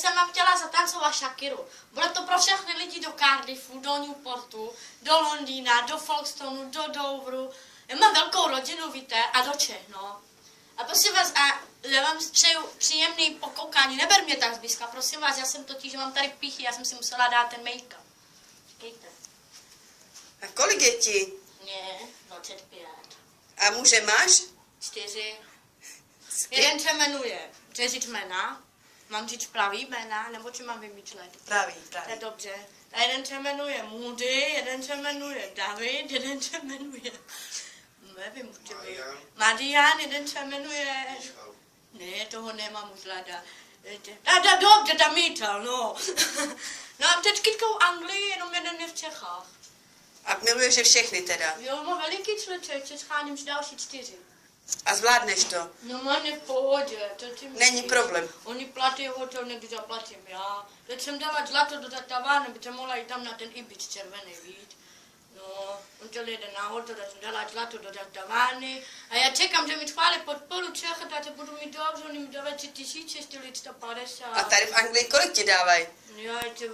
jsem vám chtěla zatancovat Shakiru. Bude to pro všechny lidi do Cardiffu, do Newportu, do Londýna, do Folkestonu, do Doveru. Já mám velkou rodinu, víte, a do Čech, no. A prosím vás, a já vám přeju příjemný pokoukání. Neber mě tak zblízka, prosím vás, já jsem totiž, že mám tady píchy, já jsem si musela dát ten make-up. Čekejte. A kolik je ti? Mně 25. A muže máš? 4. Jeden se jmenuje, chci říct jména, mám říct pravý jména, nebo či mám vymýšlet? Pravý, To pravý. je dobře. A jeden se jmenuje Moody, jeden se jmenuje David, jeden se jmenuje, nevím, určitě. Marian, jeden se jmenuje, ne, toho nemám už lada. Dobře, tam Mítel, no. No a teď kytkou Anglii, jenom jeden je v Čechách. A miluješ je všechny teda? Jo, mám veliký čleček, scháním už další 4. A zvládneš to? No má v pohodě, to ti Není problém. Oni platí hotel, někdy zaplatím já. Teď jsem dala zlato do tatavárny, by se mohla jít tam na ten Ibiz červený, víc. No, on chtěl jde na hotel, tak jsem dala zlato do tatavárny. A já čekám, že mi schválí podporu Čecha, tak se budu mít dobře, oni mi dávají 3000, 450. A tady v Anglii kolik ti dávají? Jo, je to